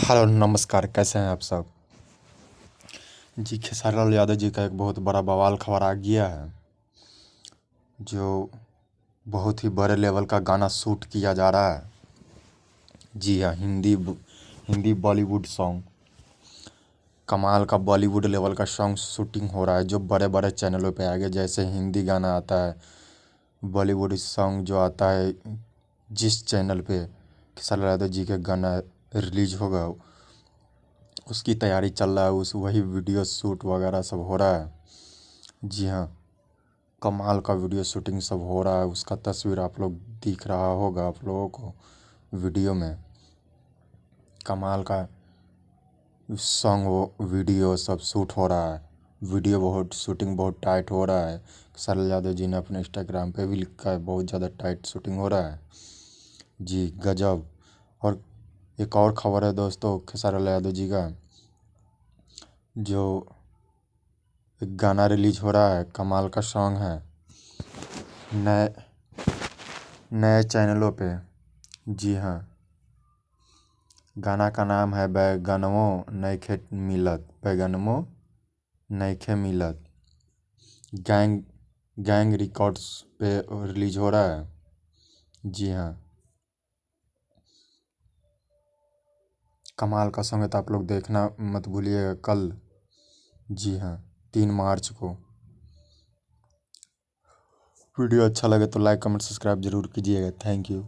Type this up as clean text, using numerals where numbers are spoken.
Hello नमस्कार, कैसे हैं आप सब। जी, खेसारी लाल यादव जी का एक बहुत बड़ा बवाल खबर आ गया है, जो बहुत ही बड़े लेवल का गाना शूट किया जा रहा है। जी हाँ, हिंदी बॉलीवुड सॉन्ग, कमाल का बॉलीवुड लेवल का सॉन्ग शूटिंग हो रहा है, जो बड़े बड़े चैनलों पे आ गया। जैसे हिंदी गाना आता है, बॉलीवुड सॉन्ग जो आता है, जिस चैनल पे खेसारी लाल यादव जी का गाना रिलीज होगा, उसकी तैयारी चल रहा है। वही वीडियो शूट वगैरह सब हो रहा है। जी हाँ, कमाल का वीडियो शूटिंग सब हो रहा है। उसका तस्वीर आप लोग दिख रहा होगा आप लोगों को वीडियो में। कमाल का सॉन्ग वीडियो सब शूट हो रहा है। वीडियो बहुत शूटिंग बहुत टाइट हो रहा है। खेसारी लाल यादव जी ने अपने इंस्टाग्राम पे भी लिखा है, बहुत ज़्यादा टाइट शूटिंग हो रहा है। जी गजब। और एक और खबर है दोस्तों, खेसारी लाल यादव जी का जो एक गाना रिलीज हो रहा है, कमाल का सॉन्ग है, नए नए चैनलों पे। जी हाँ, गाना का नाम है बैगनमो नइखे मिलत, बैगनमो नइखे मिलत। गैंग गैंग रिकॉर्ड्स पे रिलीज हो रहा है। जी हाँ, कमाल का सॉन्ग है, तो आप लोग देखना मत भूलिएगा कल। जी हाँ, 3 मार्च को। वीडियो अच्छा लगे तो लाइक कमेंट सब्सक्राइब जरूर कीजिएगा। Thank you.